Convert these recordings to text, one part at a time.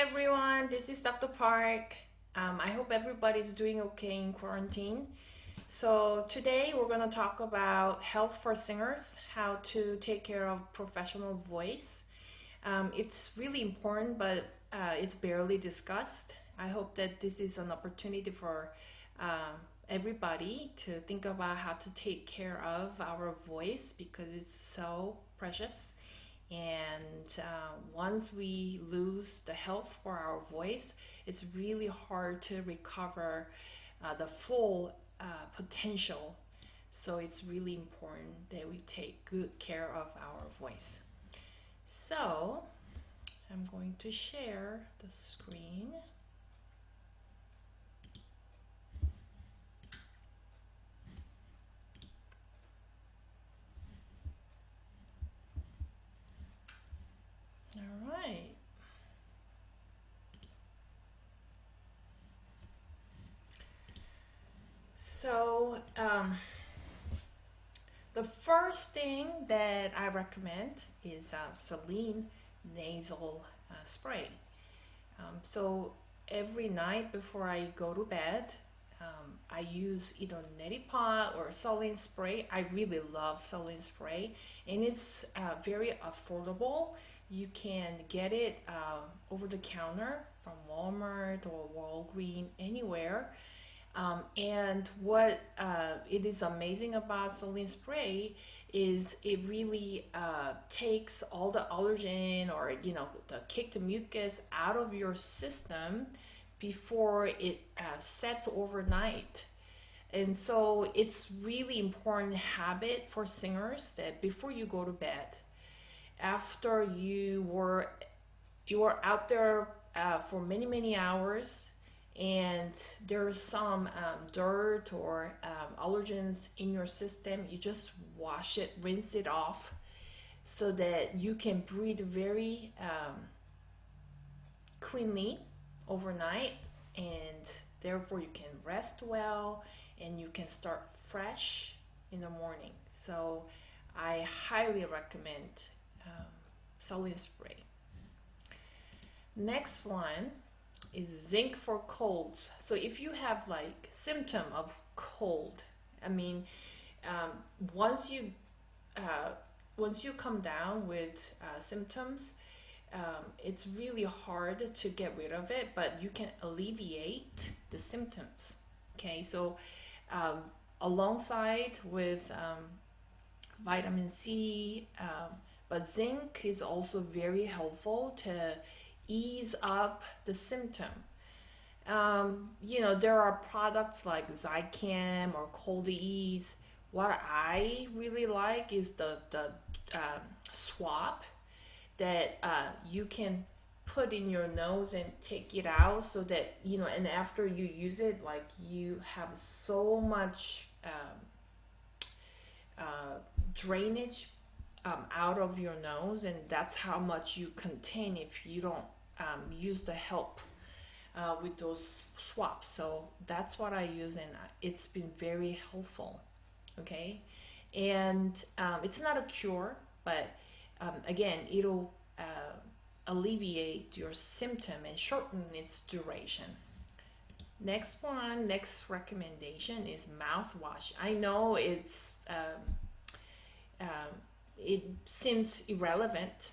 everyone, this is Dr. Park. I hope everybody's doing okay in quarantine. So, today we're going to talk about health for singers, how to take care of professional voice. It's really important, but it's barely discussed. I hope that this is an opportunity for um, everybody to think about how to take care of our voice because it's so precious. And once we lose the health for our voice, it's really hard to recover the full potential. So it's really important that we take good care of our voice. So I'm going to share the screen. All right. So the first thing that I recommend is Saline nasal spray. So every night before I go to bed, I use either neti pot or saline spray. I really love saline spray, and it's very affordable. You can get it over the counter from Walmart or Walgreens, anywhere. And what it is amazing about saline spray is it really takes all the allergen or the kicked mucus out of your system before it sets overnight. And so it's really important habit for singers that before you go to bed, after you were out there for many hours and there's some dirt or allergens in your system, you just wash it, rinse it off so that you can breathe very cleanly overnight, and therefore you can rest well and you can start fresh in the morning. So I highly recommend um, saline spray. Next one is zinc for colds. So if you have like symptom of cold, I mean, um, once you uh, once you come down with symptoms, it's really hard to get rid of it, but you can alleviate the symptoms. Okay, so um, alongside with vitamin C, but zinc is also very helpful to ease up the symptom. There are products like Zicam or Cold Ease. What I really like is the swab that you can put in your nose and take it out so that, and after you use it, like you have so much drainage out of your nose, and that's how much you contain if you don't use the help with those swabs. So that's what I use, and it's been very helpful. Okay, and it's not a cure, but again, it'll alleviate your symptom and shorten its duration. Next recommendation is mouthwash. I know um, it seems irrelevant,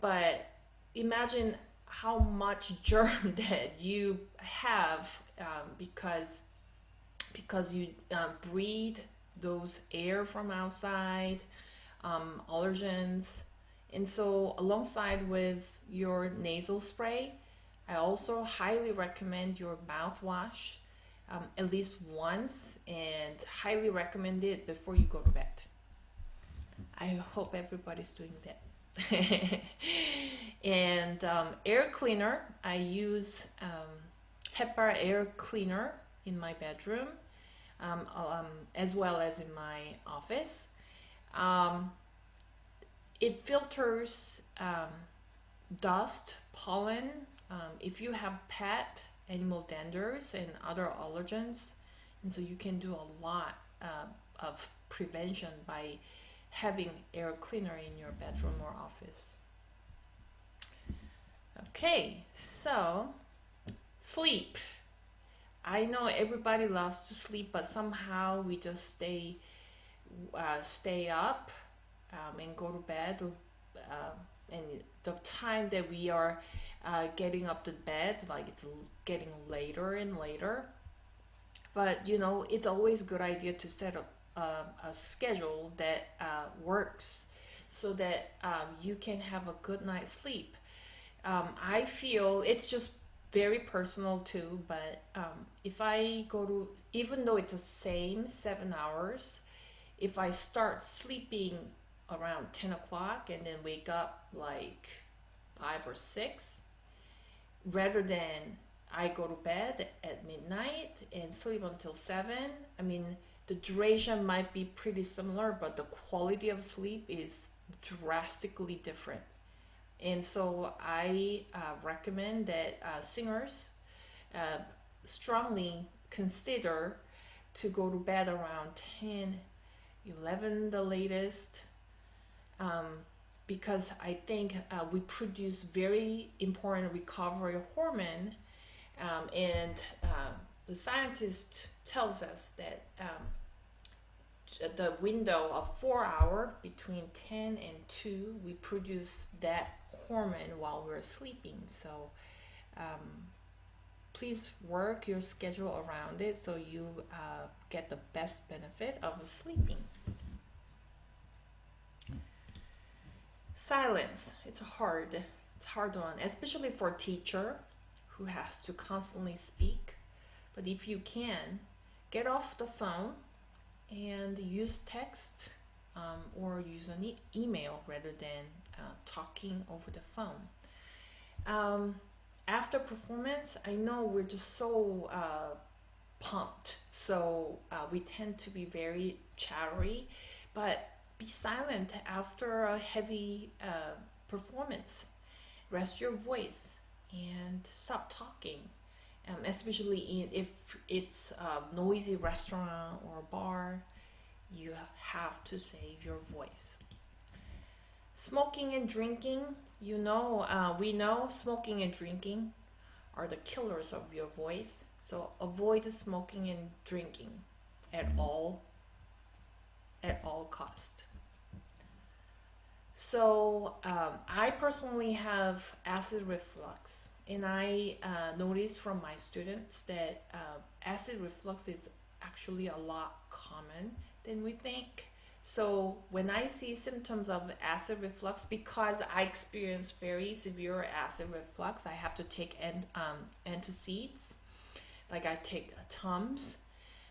but imagine how much germ that you have because you breathe those air from outside, allergens. And so alongside with your nasal spray, I also highly recommend your mouthwash at least once, and highly recommend it before you go to bed. I hope everybody's doing that. And air cleaner, I use HEPA air cleaner in my bedroom, as well as in my office. Um, it filters dust, pollen. If you have pet, animal danders, and other allergens, and so you can do a lot of prevention by having air cleaner in your bedroom or office. Okay, so sleep. I know everybody loves to sleep, but somehow we just stay up and go to bed. And the time that we are getting up to bed, like it's getting later and later. But it's always a good idea to set up a schedule that works so that you can have a good night's sleep. I feel it's just very personal too, but if I go to, even though it's the same 7 hours, if I start sleeping around 10 o'clock and then wake up like 5 or 6, rather than I go to bed at midnight and sleep until 7, I mean, the duration might be pretty similar, but the quality of sleep is drastically different. And so I recommend that singers uh, strongly consider to go to bed around 10, 11 the latest, um, because I think we produce very important recovery hormone, and the scientist tells us that the window of 4 hour between 10 and 2 we produce that hormone while we're sleeping. So um, please work your schedule around it so you get the best benefit of sleeping. Silence, it's a hard one, especially for a teacher who has to constantly speak. But if you can, get off the phone and use text, or use an email rather than talking over the phone. After performance, I know we're just so pumped, so we tend to be very chattery, but be silent after a heavy performance. Rest your voice and stop talking, especially if it's a noisy restaurant or bar. You have to save your voice. Smoking and drinking, we know smoking and drinking are the killers of your voice. So avoid smoking and drinking at all cost. So I personally have acid reflux, and I noticed from my students that acid reflux is actually a lot common than we think. So when I see symptoms of acid reflux, because I experience very severe acid reflux, I have to take antacids, like I take Tums,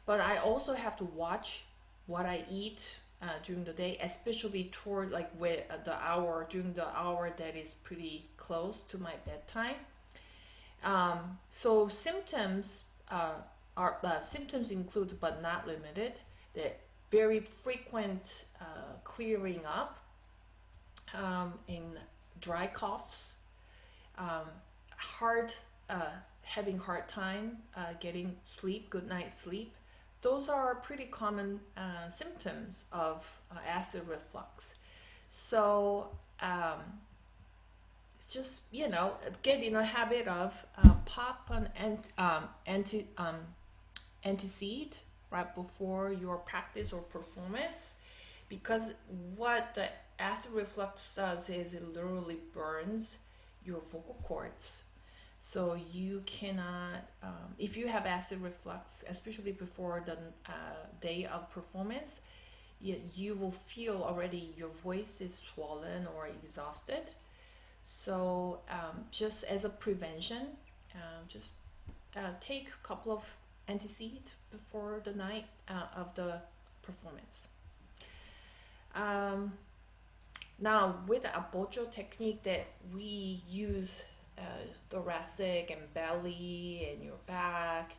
but I also have to watch what I eat during the day, especially toward like during the hour that is pretty close to my bedtime. So symptoms include, but not limited, the very frequent clearing up, in dry coughs, hard having hard time getting sleep, good night's sleep. Those are pretty common symptoms of acid reflux. So just get in a habit of pop an antacid right before your practice or performance, because what the acid reflux does is it literally burns your vocal cords. So you cannot, if you have acid reflux, especially before the day of performance, you will feel already your voice is swollen or exhausted. So just as a prevention, just take a couple of antacid before the night of the performance. Now with the abocho technique that we use, thoracic and belly and your back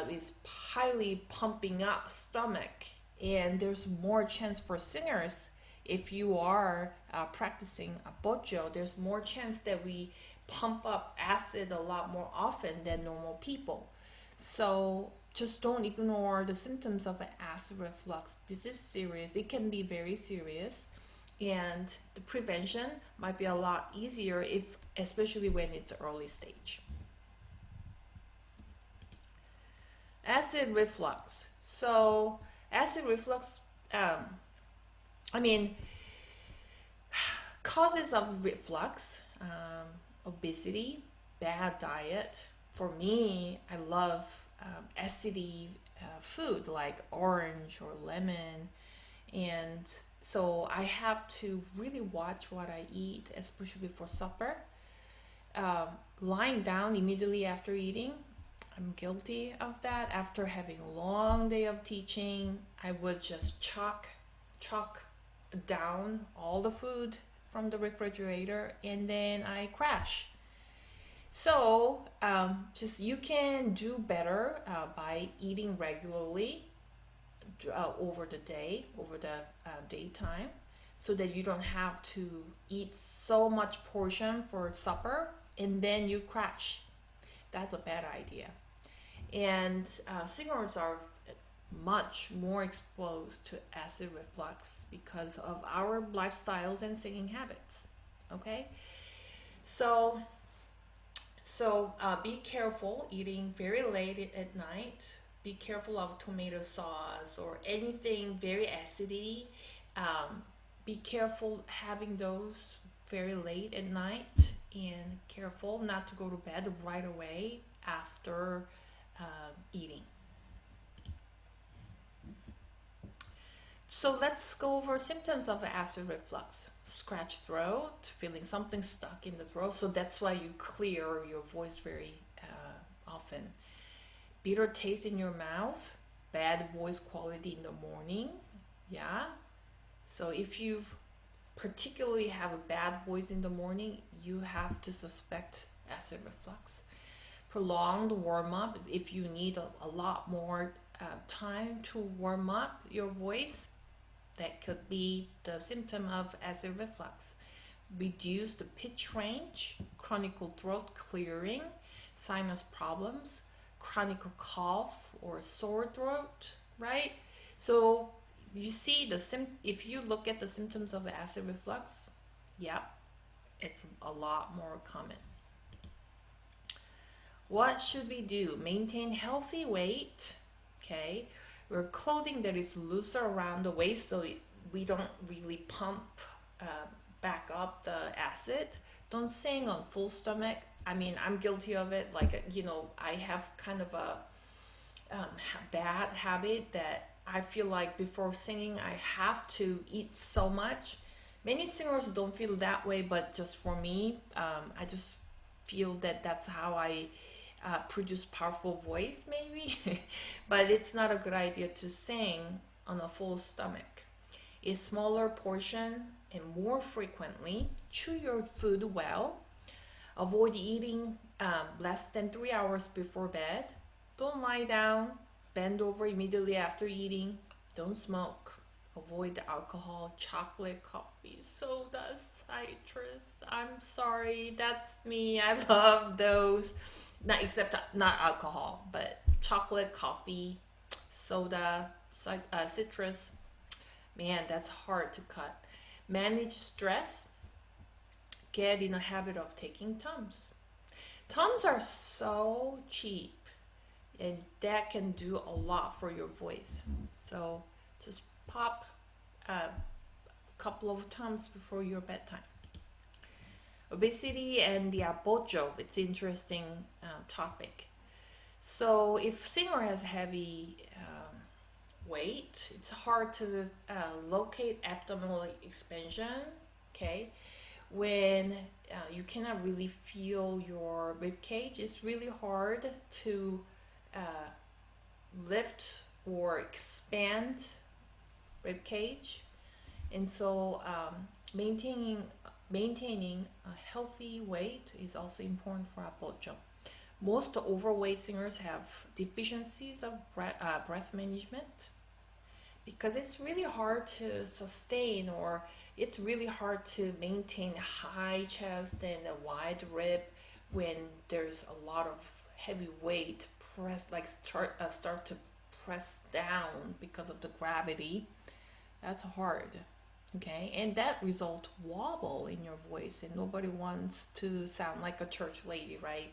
is highly pumping up stomach, and there's more chance for singers. If you are practicing abocho, there's more chance that we pump up acid a lot more often than normal people. So just don't ignore the symptoms of acid reflux. This is serious. It can be very serious. and the prevention might be a lot easier, if especially when it's early stage. Acid reflux. So acid reflux, um, I mean, causes of reflux, obesity, bad diet. For me, I love acidy food like orange or lemon, and so I have to really watch what I eat, especially for supper. Um, Lying down immediately after eating, I'm guilty of that. After having a long day of teaching, I would just chalk down all the food from the refrigerator, and then I crash. So, just you can do better by eating regularly over the day, over the daytime, so that you don't have to eat so much portion for supper and then you crash. That's a bad idea. And singers are much more exposed to acid reflux because of our lifestyles and singing habits. Okay, so be careful eating very late at night. Be careful of tomato sauce or anything very acidy. Um, be careful having those very late at night, and careful not to go to bed right away after eating. So let's go over symptoms of acid reflux. Scratch throat, feeling something stuck in the throat. So that's why you clear your voice very often. Bitter taste in your mouth, bad voice quality in the morning. Yeah. So if you particularly have a bad voice in the morning, you have to suspect acid reflux. Prolonged warm up, if you need a lot more time to warm up your voice, that could be the symptom of acid reflux. Reduce the pitch range, chronic throat clearing, sinus problems, chronic cough or sore throat, right? So you see if you look at the symptoms of acid reflux, yeah, it's a lot more common. What should we do? Maintain healthy weight. Okay, wear clothing that is looser around the waist so we don't really pump uh, back up the acid. Don't sing on full stomach. I mean, I'm guilty of it. Like, I have kind of a bad habit that I feel like before singing, I have to eat so much. Many singers don't feel that way, but just for me, I just feel that that's how I produce powerful voice, maybe. But it's not a good idea to sing on a full stomach. A smaller portion and more frequently. Chew your food well. Avoid eating less than 3 hours before bed. Don't lie down. Bend over immediately after eating. Don't smoke. Avoid alcohol, chocolate, coffee, soda, citrus. I'm sorry, that's me. I love those. Not except not alcohol, but chocolate, coffee, soda, citrus. Man, that's hard to cut. Manage stress. Get in a habit of taking Tums. Tums are so cheap, and that can do a lot for your voice. So just pop a couple of Tums before your bedtime. Obesity and the abocho, it's an interesting topic. So if singer has heavy weight, it's hard to locate abdominal expansion. Okay, when you cannot really feel your rib cage, it's really hard to uh, lift or expand rib cage, and so maintaining a healthy weight is also important for abocho. Most overweight singers have deficiencies of breath management because it's really hard to sustain, or it's really hard to maintain a high chest and a wide rib when there's a lot of heavy weight start to press down because of the gravity. That's hard. Okay, and that result wobble in your voice, and nobody wants to sound like a church lady, right?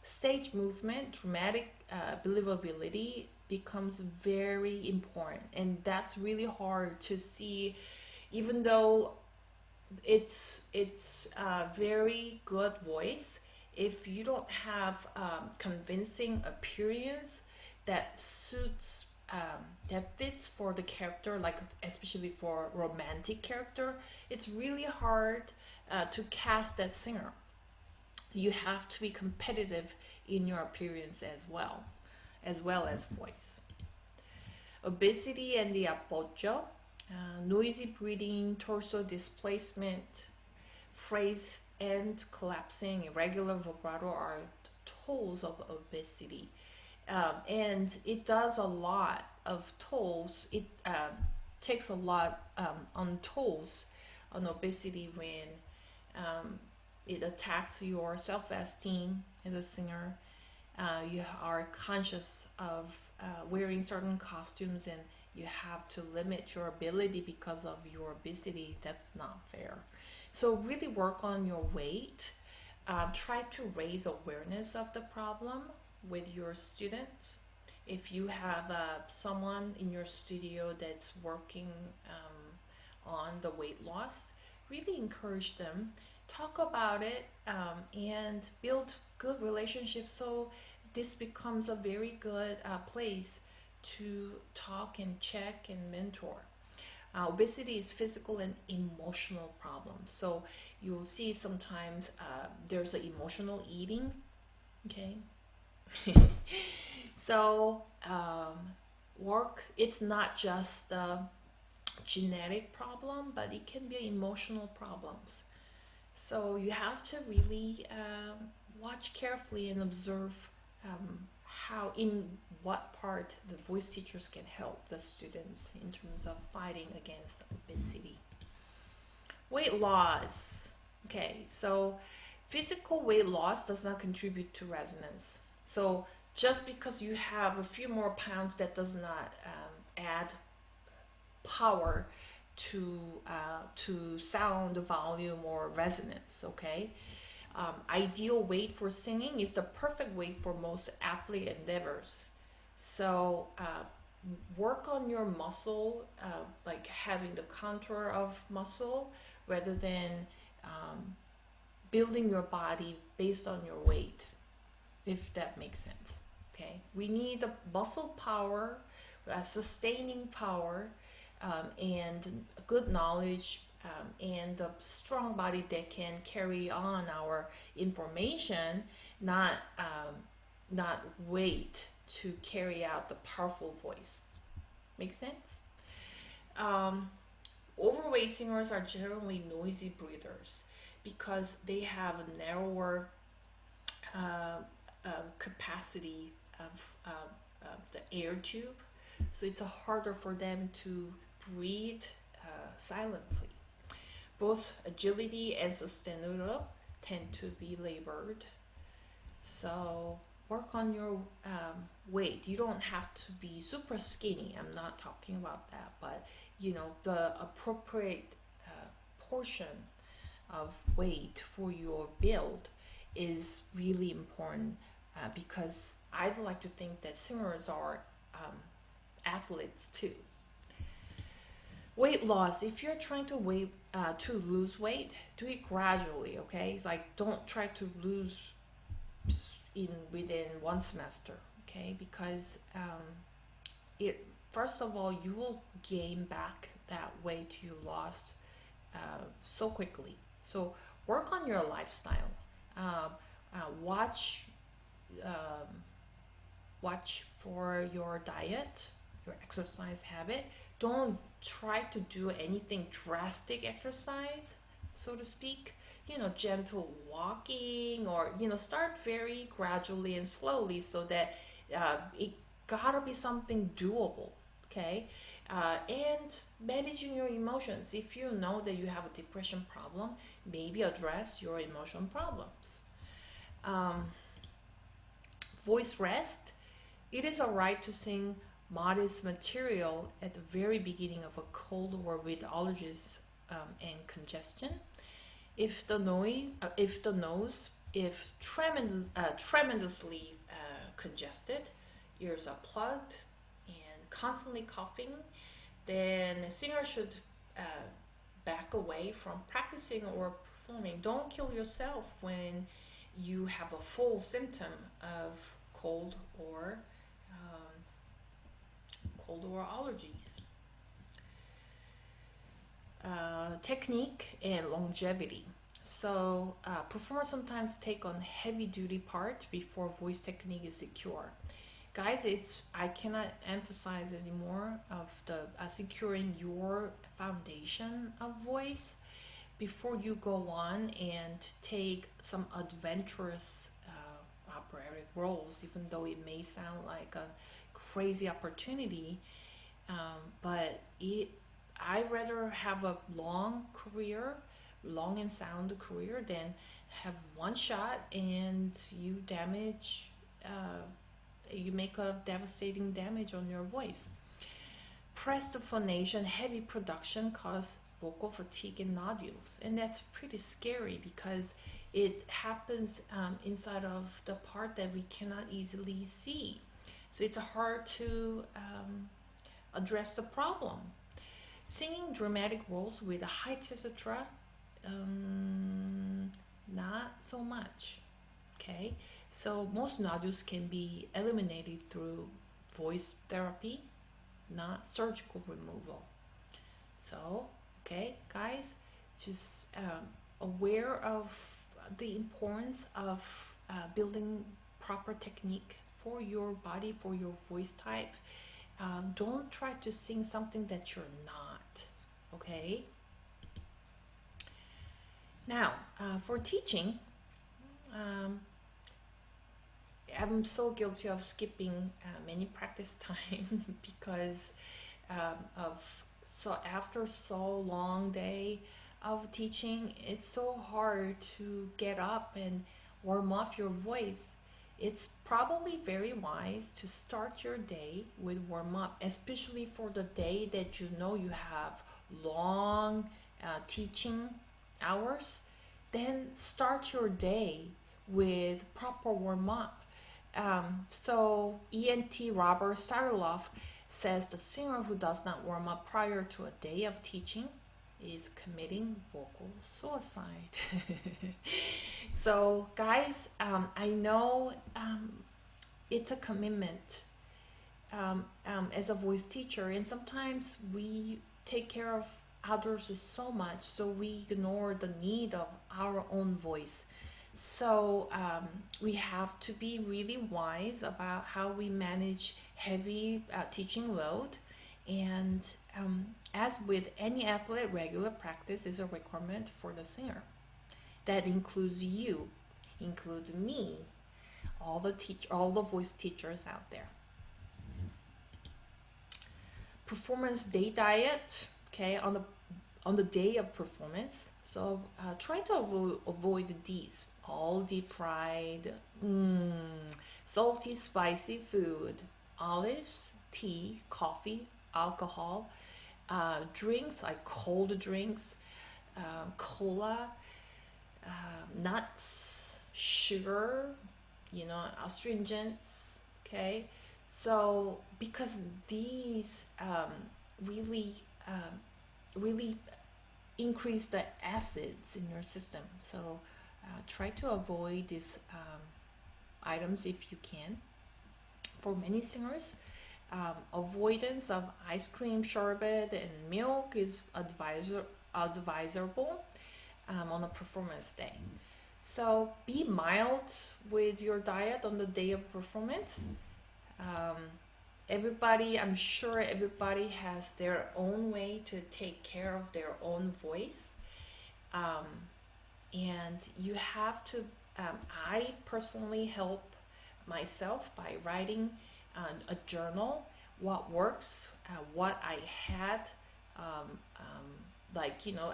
Stage movement, dramatic believability becomes very important, and that's really hard to see, even though it's a very good voice. If you don't have convincing appearance that suits that fits for the character, like especially for romantic character, it's really hard to cast that singer. You have to be competitive in your appearance as well as voice. Obesity and the appoggio, noisy breathing, torso displacement, phrase end collapsing, irregular vibrato are tolls of obesity. And it does a lot of tolls. It takes a lot on tolls on obesity when it attacks your self-esteem as a singer. You are conscious of wearing certain costumes, and you have to limit your ability because of your obesity. That's not fair. So really work on your weight. Try to raise awareness of the problem with your students. If you have someone in your studio that's working on the weight loss, really encourage them, talk about it, and build good relationships, so this becomes a very good place to talk and check and mentor. Obesity is physical and emotional problems, so you'll see sometimes there's an emotional eating. Okay. So work, it's not just a genetic problem, but it can be emotional problems. So you have to really watch carefully and observe how, in what part the voice teachers can help the students in terms of fighting against obesity. Weight loss. Okay, so physical weight loss does not contribute to resonance. So just because you have a few more pounds, that does not add power to sound volume or resonance. Okay, ideal weight for singing is the perfect weight for most athlete endeavors. So work on your muscle, like having the contour of muscle rather than um, building your body based on your weight, if that makes sense. Okay, we need the muscle power, sustaining power, and good knowledge, and a strong body that can carry on our information, not not weight to carry out the powerful voice. Make sense? Um, Overweight singers are generally noisy breathers because they have a narrower uh, capacity of the air tube, so it's harder for them to breathe silently. Both agility and sostenuto tend to be labored. So work on your weight. You don't have to be super skinny. I'm not talking about that, but the appropriate portion of weight for your build is really important, because I'd like to think that singers are athletes too. Weight loss. If you're trying to lose weight, do it gradually. Okay, it's like don't try to lose in within one semester. Okay, because it first of all you will gain back that weight you lost so quickly. So work on your lifestyle. Uh, watch um, watch for your diet, your exercise habit. Don't try to do anything drastic exercise, so to speak. Gentle walking, or start very gradually and slowly, so that it gotta be something doable. Okay, and managing your emotions. If you know that you have a depression problem, maybe address your emotion problems. Um, Voice rest. It is alright to sing modest material at the very beginning of a cold or with allergies and congestion. If the nose, if tremendously congested, ears are plugged, and constantly coughing, then the singer should uh, back away from practicing or performing. Don't kill yourself when you have a full symptom of cold or allergies. Technique and longevity. So performers sometimes take on heavy duty part before voice technique is secure. Guys, it's I cannot emphasize anymore of the securing your foundation of voice before you go on and take some adventurous operatic roles, even though it may sound like a crazy opportunity. But I rather have a long and sound career than have one shot and you make a devastating damage on your voice. Pressed phonation, heavy production cause vocal fatigue and nodules, and that's pretty scary because it happens inside of the part that we cannot easily see. So it's hard to address the problem. Singing dramatic roles with a high etc. Not so much. Okay, so most nodules can be eliminated through voice therapy, not surgical removal. So, okay, guys, just aware of the importance of building proper technique for your body, for your voice type. Don't try to sing something that you're not, okay? Now, for teaching, I'm so guilty of skipping many practice time because of after so long day of teaching, it's so hard to get up and warm up your voice. It's probably very wise to start your day with warm up, especially for the day that you know you have long teaching hours. Then start your day with proper warm up. So ENT Robert Starloff says the singer who does not warm up prior to a day of teaching is committing vocal suicide. So guys, I know it's a commitment as a voice teacher, and sometimes we take care of others so much so we ignore the need of our own voice. So we have to be really wise about how we manage heavy teaching load. And as with any athlete, regular practice is a requirement for the singer. That includes you, includes me, all the voice teachers out there. Performance day diet, okay, on the day of performance. So try to avoid these: all deep fried, salty, spicy food, olives, tea, coffee, alcohol, drinks like cold drinks, cola, nuts, sugar, astringents. Okay, so because these really increase the acids in your system. So try to avoid these items if you can. For many singers, avoidance of ice cream, sherbet, and milk is advisable on a performance day. So be mild with your diet on the day of performance. I'm sure everybody has their own way to take care of their own voice. And you have to, I personally help myself by writing a journal, what works, what I had.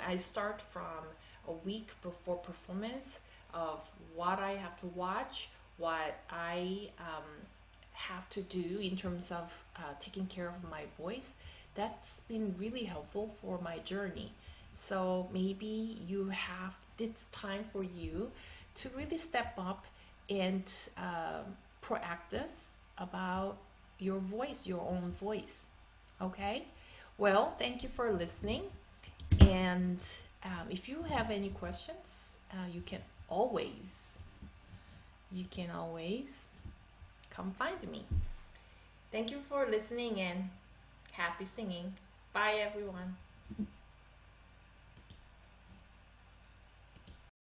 I start from a week before performance of what I have to watch, what I have to do in terms of taking care of my voice, that's been really helpful for my journey. So maybe you have this time for you to really step up and proactive about your voice, your own voice. Okay? Well, thank you for listening. And if you have any questions, always, you can always come find me. Thank you for listening and happy singing. Bye, everyone.